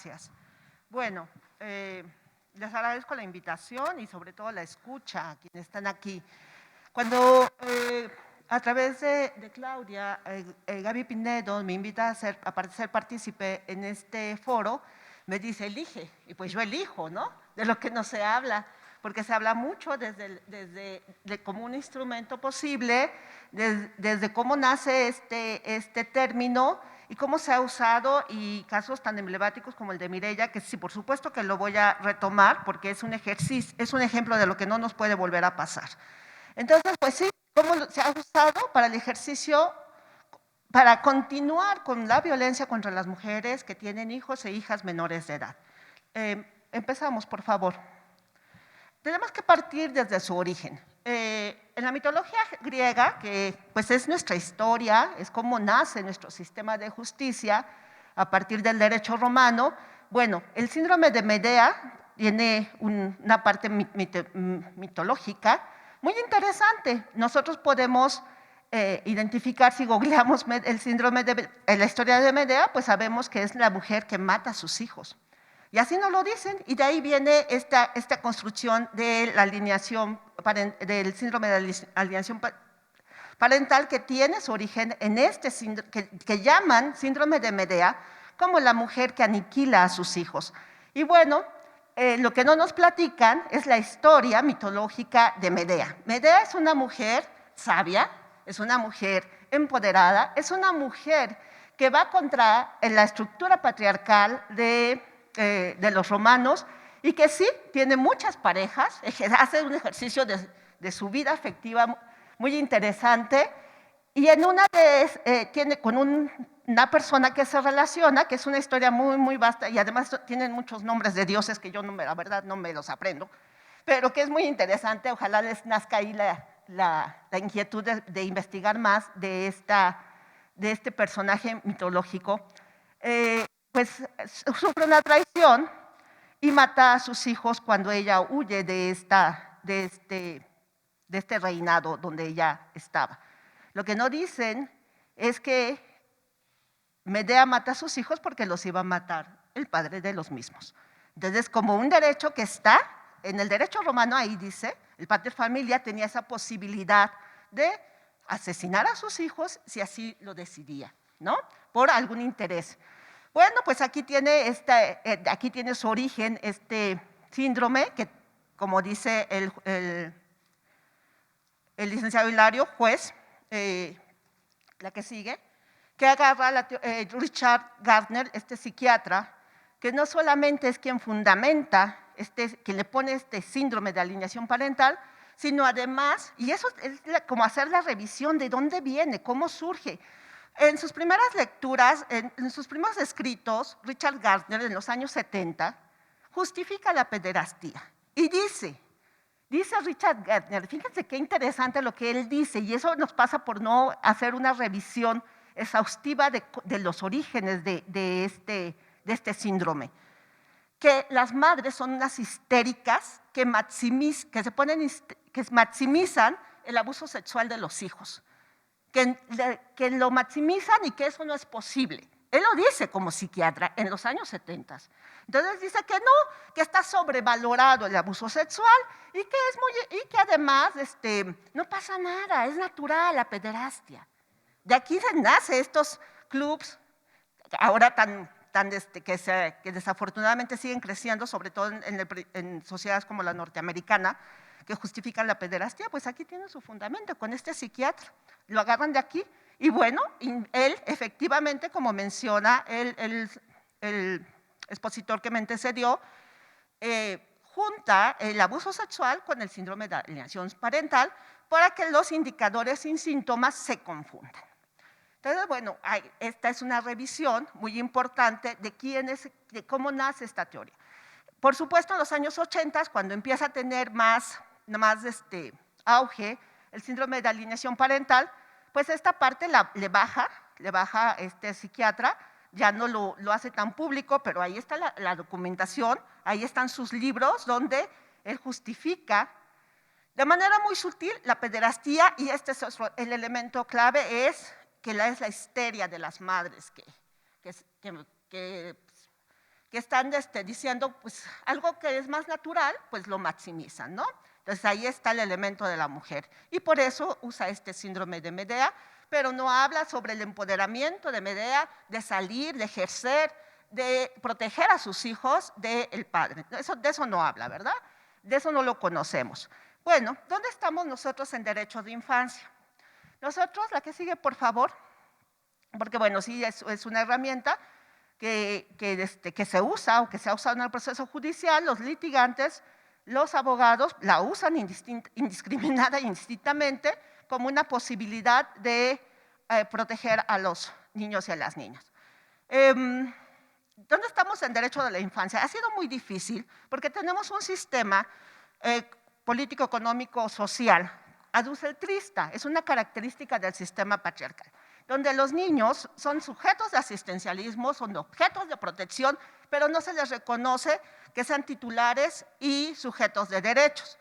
gracias. Bueno, les agradezco la invitación y sobre todo la escucha a quienes están aquí. Cuando a través de Claudia, Gaby Pinedo me invita a ser partícipe en este foro, me dice, elige, y pues yo elijo, ¿no? De lo que no se habla, porque se habla mucho de como un instrumento posible, desde cómo nace este término y cómo se ha usado, y casos tan emblemáticos como el de Mireya, que sí, por supuesto que lo voy a retomar, porque es un ejercicio, es un ejemplo de lo que no nos puede volver a pasar. Entonces, pues sí, cómo se ha usado para el ejercicio, para continuar con la violencia contra las mujeres que tienen hijos e hijas menores de edad. Empezamos, por favor. Tenemos que partir desde su origen. En la mitología griega, que pues es nuestra historia, es cómo nace nuestro sistema de justicia a partir del derecho romano, bueno, el síndrome de Medea tiene una parte mitológica muy interesante. Nosotros podemos identificar, si googleamos el síndrome de la historia de Medea, pues sabemos que es la mujer que mata a sus hijos. Y así nos lo dicen, y de ahí viene esta construcción de la alineación, del síndrome de alienación parental, que tiene su origen en este síndrome, que llaman síndrome de Medea, como la mujer que aniquila a sus hijos. Y bueno, lo que no nos platican es la historia mitológica de Medea. Medea es una mujer sabia, es una mujer empoderada, es una mujer que va contra la estructura patriarcal de los romanos, y que sí, tiene muchas parejas, hace un ejercicio de su vida afectiva muy interesante, y en una tiene con una persona que se relaciona, que es una historia muy, muy vasta, y además tienen muchos nombres de dioses que yo la verdad no me los aprendo, pero que es muy interesante. Ojalá les nazca ahí la inquietud de investigar más de este personaje mitológico. Pues sufre una traición y mata a sus hijos cuando ella huye de este reinado donde ella estaba. Lo que no dicen es que Medea mata a sus hijos porque los iba a matar el padre de los mismos. Entonces, como un derecho que está en el derecho romano, ahí dice, el pater familia tenía esa posibilidad de asesinar a sus hijos si así lo decidía, ¿no? Por algún interés. Bueno, pues aquí tiene su origen este síndrome, que como dice el licenciado Hilario, juez, la que sigue, que agarra Richard Gardner, este psiquiatra, que no solamente es quien fundamenta, que le pone este síndrome de alienación parental, sino además, y eso es como hacer la revisión de dónde viene, cómo surge. En sus primeras lecturas, en sus primeros escritos, Richard Gardner, en los años 70, justifica la pederastía y dice Richard Gardner, fíjense qué interesante lo que él dice, y eso nos pasa por no hacer una revisión exhaustiva de los orígenes de este síndrome, que las madres son unas histéricas que maximizan el abuso sexual de los hijos, que lo maximizan y que eso no es posible. Él lo dice como psiquiatra en los años 70. Entonces dice que no, que está sobrevalorado el abuso sexual y que además no pasa nada, es natural la pederastia. De aquí se nacen estos clubs, ahora que desafortunadamente siguen creciendo, sobre todo en sociedades como la norteamericana, que justifican la pederastia. Pues aquí tiene su fundamento con este psiquiatra. Lo agarran de aquí y bueno, él efectivamente, como menciona el expositor que me antecedió, junta el abuso sexual con el síndrome de alienación parental para que los indicadores sin síntomas se confundan. Entonces, bueno, esta es una revisión muy importante de cómo nace esta teoría. Por supuesto, en los años 80, cuando empieza a tener más auge el síndrome de alienación parental, pues esta parte le baja este psiquiatra, ya no lo hace tan público, pero ahí está la documentación, ahí están sus libros donde él justifica de manera muy sutil la pederastía, y el elemento clave es que es la histeria de las madres que que están diciendo, pues algo que es más natural, pues lo maximizan, ¿no? Entonces ahí está el elemento de la mujer y por eso usa este síndrome de Medea, pero no habla sobre el empoderamiento de Medea, de salir, de ejercer, de proteger a sus hijos del padre. De eso no habla, ¿verdad? De eso no lo conocemos. Bueno, ¿dónde estamos nosotros en derecho de infancia? Nosotros, la que sigue, por favor, porque bueno, sí es una herramienta que se usa o que se ha usado en el proceso judicial, los litigantes, los abogados la usan indiscriminada e indistintamente como una posibilidad de proteger a los niños y a las niñas. ¿Dónde estamos en derecho de la infancia? Ha sido muy difícil porque tenemos un sistema político, económico, social, adultcentrista, es una característica del sistema patriarcal, donde los niños son sujetos de asistencialismo, son objetos de protección, pero no se les reconoce que sean titulares y sujetos de derechos.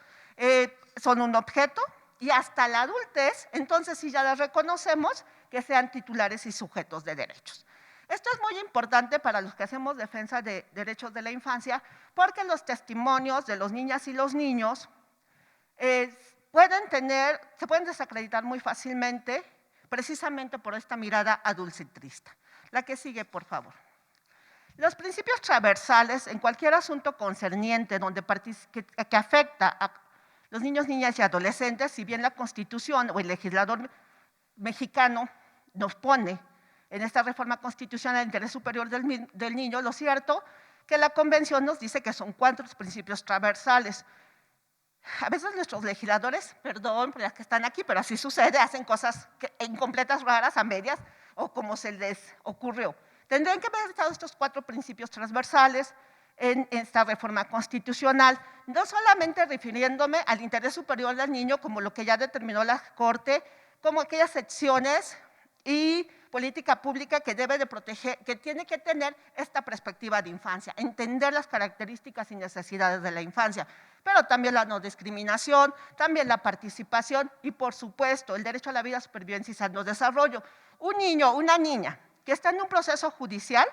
Son un objeto y hasta la adultez, entonces sí ya les reconocemos que sean titulares y sujetos de derechos. Esto es muy importante para los que hacemos defensa de derechos de la infancia, porque los testimonios de los niñas y los niños se pueden desacreditar muy fácilmente, precisamente por esta mirada adultcentrista. La que sigue, por favor. Los principios transversales en cualquier asunto concerniente que afecta a los niños, niñas y adolescentes, si bien la Constitución o el legislador mexicano nos pone en esta reforma constitucional el interés superior del niño, lo cierto que la Convención nos dice que son 4 principios transversales. A veces nuestros legisladores, perdón por las que están aquí, pero así sucede, hacen cosas incompletas, raras, a medias, o como se les ocurrió. Tendrían que haber estado estos 4 principios transversales en esta reforma constitucional, no solamente refiriéndome al interés superior del niño, como lo que ya determinó la Corte, como aquellas secciones y política pública que debe de proteger, que tiene que tener esta perspectiva de infancia, entender las características y necesidades de la infancia, pero también la no discriminación, también la participación y, por supuesto, el derecho a la vida, supervivencia y sano desarrollo. Un niño, una niña que está en un proceso judicial,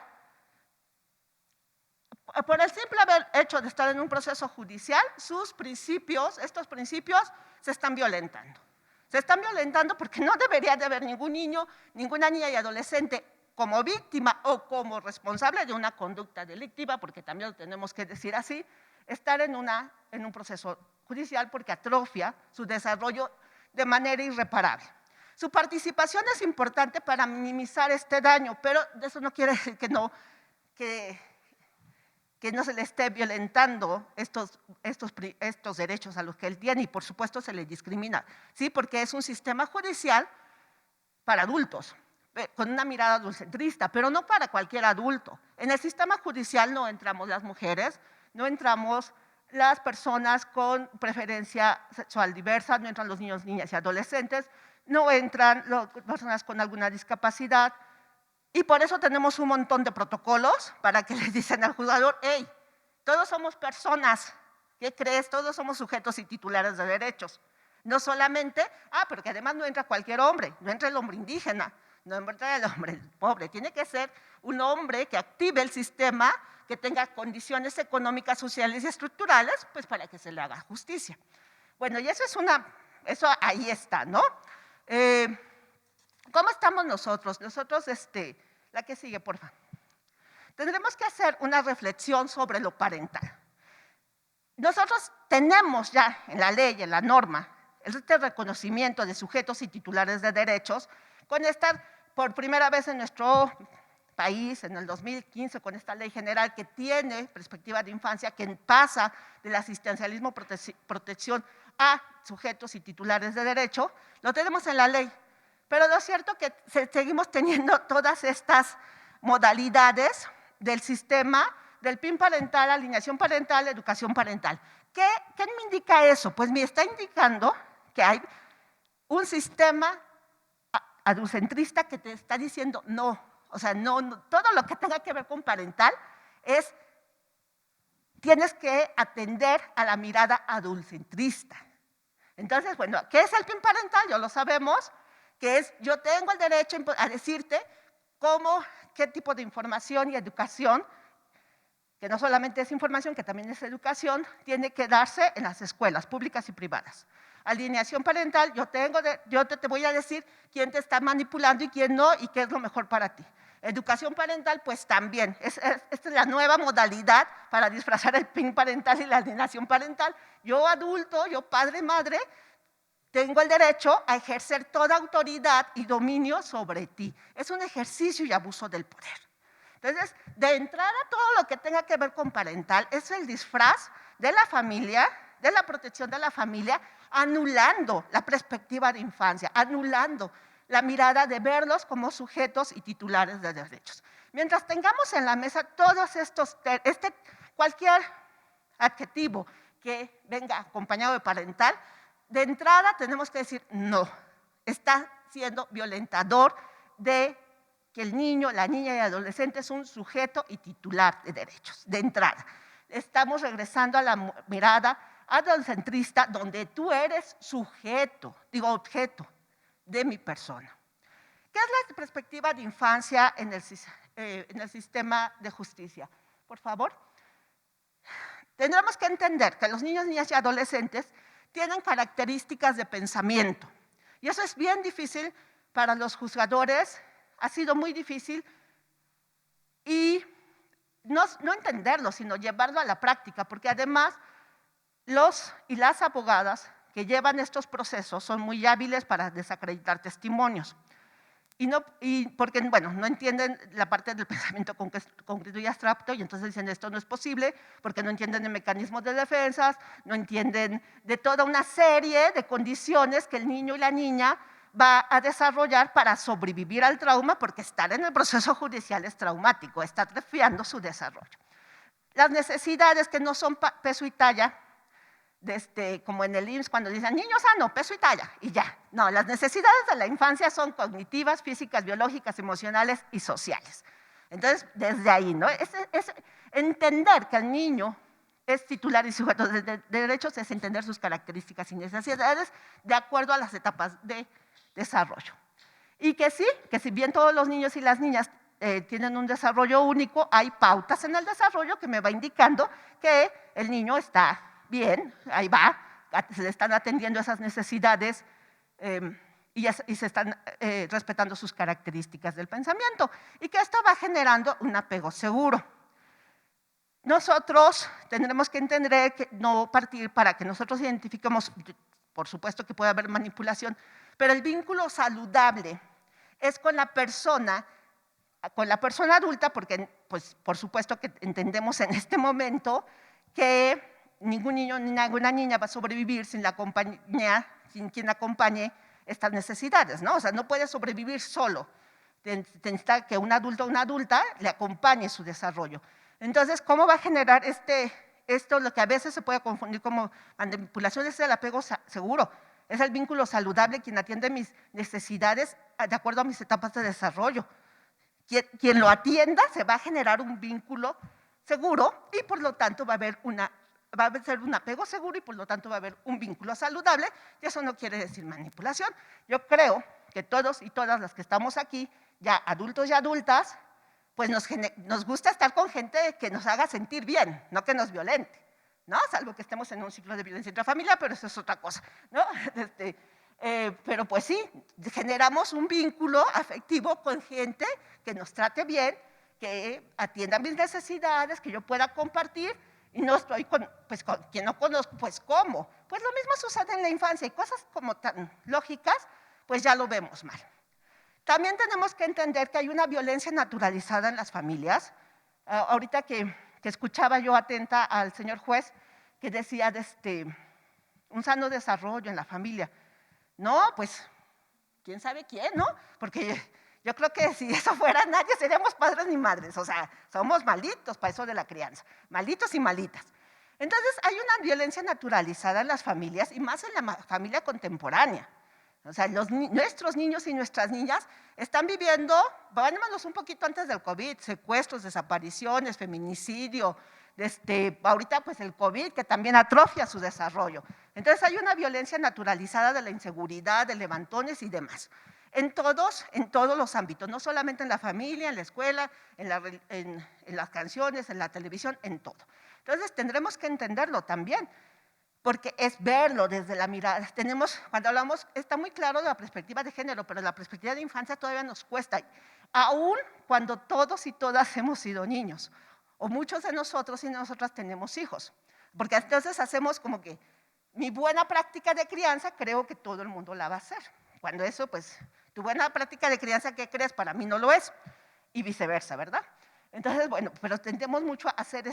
por el simple hecho de estar en un proceso judicial, sus principios, estos principios, se están violentando. Se están violentando porque no debería de haber ningún niño, ninguna niña y adolescente como víctima o como responsable de una conducta delictiva, porque también lo tenemos que decir así, estar en un proceso judicial porque atrofia su desarrollo de manera irreparable. Su participación es importante para minimizar este daño, pero eso no quiere decir que no se le esté violentando estos derechos a los que él tiene y por supuesto se le discrimina, ¿sí? Porque es un sistema judicial para adultos, con una mirada adultcentrista, pero no para cualquier adulto. En el sistema judicial no entramos las mujeres, no entramos las personas con preferencia sexual diversa, no entran los niños, niñas y adolescentes, no entran las personas con alguna discapacidad, y por eso tenemos un montón de protocolos para que les dicen al juzgador, hey, todos somos personas, ¿qué crees? Todos somos sujetos y titulares de derechos. No solamente, porque además no entra cualquier hombre, no entra el hombre indígena, no entra el hombre pobre, tiene que ser un hombre que active el sistema, que tenga condiciones económicas, sociales y estructurales, pues para que se le haga justicia. Bueno, y eso ahí está, ¿no? ¿Cómo estamos nosotros? Nosotros, la que sigue, por favor. Tendremos que hacer una reflexión sobre lo parental. Nosotros tenemos ya en la ley, en la norma, este reconocimiento de sujetos y titulares de derechos, con estar por primera vez en nuestro país, en el 2015, con esta ley general que tiene perspectiva de infancia, que pasa del asistencialismo, protección a sujetos y titulares de derecho, lo tenemos en la ley. Pero lo cierto es que seguimos teniendo todas estas modalidades del sistema, del PIN parental, alineación parental, educación parental. ¿Qué me indica eso? Pues me está indicando que hay un sistema adultcentrista que te está diciendo no. O sea, no, todo lo que tenga que ver con parental tienes que atender a la mirada adultcentrista. Entonces, bueno, ¿qué es el PIN parental? Ya lo sabemos, que es yo tengo el derecho a decirte qué tipo de información y educación que no solamente es información, que también es educación, tiene que darse en las escuelas públicas y privadas. Alineación parental, yo te voy a decir quién te está manipulando y quién no, y qué es lo mejor para ti. Educación parental, pues también, esta es la nueva modalidad para disfrazar el PIN parental y la alienación parental. Yo adulto, yo padre, madre, tengo el derecho a ejercer toda autoridad y dominio sobre ti. Es un ejercicio y abuso del poder. Entonces, de entrada, todo lo que tenga que ver con parental es el disfraz de la familia, de la protección de la familia, anulando la perspectiva de infancia, anulando la mirada de verlos como sujetos y titulares de derechos. Mientras tengamos en la mesa todos estos, cualquier adjetivo que venga acompañado de parental, de entrada tenemos que decir no, está siendo violentador de que el niño, la niña y el adolescente es un sujeto y titular de derechos, de entrada. Estamos regresando a la mirada adolescentrista donde tú eres sujeto, digo objeto de mi persona. ¿Qué es la perspectiva de infancia en el sistema de justicia? Por favor. Tendremos que entender que los niños, niñas y adolescentes tienen características de pensamiento. Y eso es bien difícil para los juzgadores, ha sido muy difícil, y no entenderlo, sino llevarlo a la práctica, porque además los y las abogadas que llevan estos procesos son muy hábiles para desacreditar testimonios. Porque, bueno, no entienden la parte del pensamiento concreto y abstracto, y entonces dicen esto no es posible, porque no entienden el mecanismo de defensas, no entienden de toda una serie de condiciones que el niño y la niña va a desarrollar para sobrevivir al trauma, porque estar en el proceso judicial es traumático, está atrofiando su desarrollo. Las necesidades que no son peso y talla, como en el IMSS cuando dicen niño sano, peso y talla, y ya. No, las necesidades de la infancia son cognitivas, físicas, biológicas, emocionales y sociales. Entonces, desde ahí, ¿no? Es entender que el niño es titular y sujeto de derechos, es entender sus características y necesidades de acuerdo a las etapas de desarrollo. Y que sí, que si bien todos los niños y las niñas tienen un desarrollo único, hay pautas en el desarrollo que me va indicando que el niño está bien, ahí va, se le están atendiendo esas necesidades y se están respetando sus características del pensamiento, y que esto va generando un apego seguro. Nosotros tendremos que entender que no partir para que nosotros identifiquemos, por supuesto que puede haber manipulación, pero el vínculo saludable es con la persona adulta, porque pues, por supuesto que entendemos en este momento que ningún niño ni ninguna niña va a sobrevivir sin la compañía, sin quien acompañe estas necesidades, ¿no? O sea, no puede sobrevivir solo. Necesita que un adulto o una adulta le acompañe su desarrollo. Entonces, ¿cómo va a generar esto, lo que a veces se puede confundir como manipulación? Es el apego seguro, es el vínculo saludable, quien atiende mis necesidades de acuerdo a mis etapas de desarrollo. Quien lo atienda se va a generar un vínculo seguro y por lo tanto va a ser un apego seguro y por lo tanto va a haber un vínculo saludable, y eso no quiere decir manipulación. Yo creo que todos y todas las que estamos aquí, ya adultos y adultas, pues nos gusta estar con gente que nos haga sentir bien, no que nos violente, ¿no? Salvo que estemos en un ciclo de violencia intrafamiliar, pero eso es otra cosa, ¿no? Pero pues sí, generamos un vínculo afectivo con gente que nos trate bien, que atienda mis necesidades, que yo pueda compartir, y no estoy con quien no conozco, pues ¿cómo? Pues lo mismo sucede en la infancia, y cosas como tan lógicas, pues ya lo vemos mal. También tenemos que entender que hay una violencia naturalizada en las familias. Ahorita que escuchaba yo atenta al señor juez, que decía un sano desarrollo en la familia. No, pues, quién sabe quién, ¿no? Porque yo creo que si eso fuera, nadie seríamos padres ni madres. O sea, somos malditos para eso de la crianza, malditos y malitas. Entonces, hay una violencia naturalizada en las familias, y más en la familia contemporánea. O sea, nuestros niños y nuestras niñas están viviendo, vámonos un poquito antes del COVID, secuestros, desapariciones, feminicidio, ahorita pues el COVID, que también atrofia su desarrollo. Entonces hay una violencia naturalizada de la inseguridad, de levantones y demás. en todos los ámbitos, no solamente en la familia, en la escuela, en las canciones, en la televisión, en todo. Entonces tendremos que entenderlo también, porque es verlo desde la mirada. Cuando hablamos, está muy claro de la perspectiva de género, pero la perspectiva de infancia todavía nos cuesta, aún cuando todos y todas hemos sido niños, o muchos de nosotros y nosotras tenemos hijos, porque entonces hacemos como que mi buena práctica de crianza creo que todo el mundo la va a hacer, cuando eso, pues, tu buena práctica de crianza, ¿qué crees? Para mí no lo es, y viceversa, ¿verdad? Entonces, bueno, pero tendemos mucho a hacer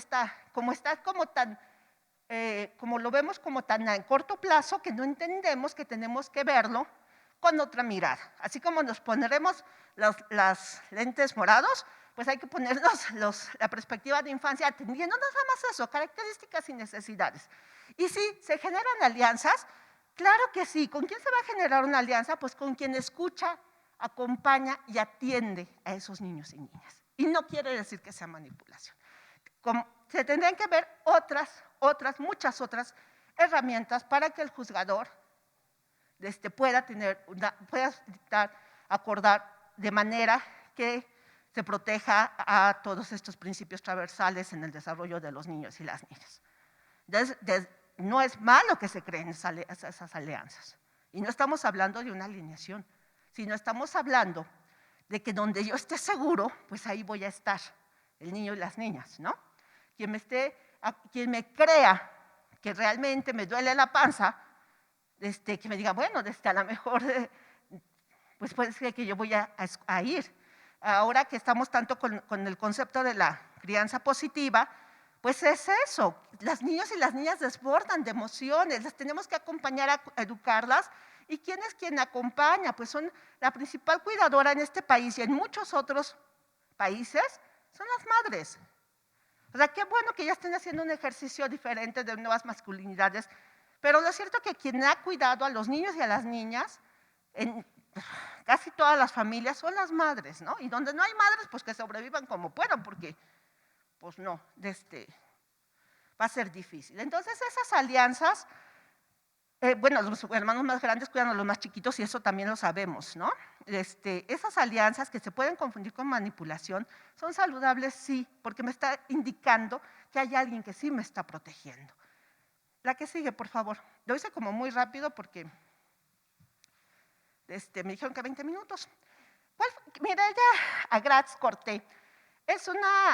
como lo vemos como tan a corto plazo que no entendemos que tenemos que verlo con otra mirada. Así como nos pondremos las lentes morados, pues hay que ponernos la perspectiva de infancia, atendiendo nada más eso, características y necesidades. Y si se generan alianzas, claro que sí. ¿Con quién se va a generar una alianza? Pues con quien escucha, acompaña y atiende a esos niños y niñas. Y no quiere decir que sea manipulación. Se tendrían que ver muchas otras herramientas para que el juzgador pueda acordar de manera que se proteja a todos estos principios transversales en el desarrollo de los niños y las niñas. Entonces, no es malo que se creen esas alianzas. Y no estamos hablando de una alineación, sino estamos hablando de que donde yo esté seguro, pues ahí voy a estar, el niño y las niñas, ¿no? Quien me crea que realmente me duele la panza, que me diga, bueno, a lo mejor, pues puede ser que yo voy a ir. Ahora que estamos tanto con el concepto de la crianza positiva, pues es eso, las niños y las niñas desbordan de emociones, las tenemos que acompañar a educarlas. ¿Y quién es quien acompaña? Pues son la principal cuidadora en este país y en muchos otros países, son las madres. O sea, qué bueno que ya estén haciendo un ejercicio diferente de nuevas masculinidades, pero lo cierto es que quien ha cuidado a los niños y a las niñas en casi todas las familias son las madres, ¿no? Y donde no hay madres, pues que sobrevivan como puedan, porque pues no, va a ser difícil. Entonces esas alianzas, bueno, los hermanos más grandes cuidan a los más chiquitos y eso también lo sabemos, ¿no? Esas alianzas que se pueden confundir con manipulación son saludables, sí, porque me está indicando que hay alguien que sí me está protegiendo. La que sigue, por favor. Lo hice como muy rápido porque me dijeron que 20 minutos. Mireya Agratz Corté es una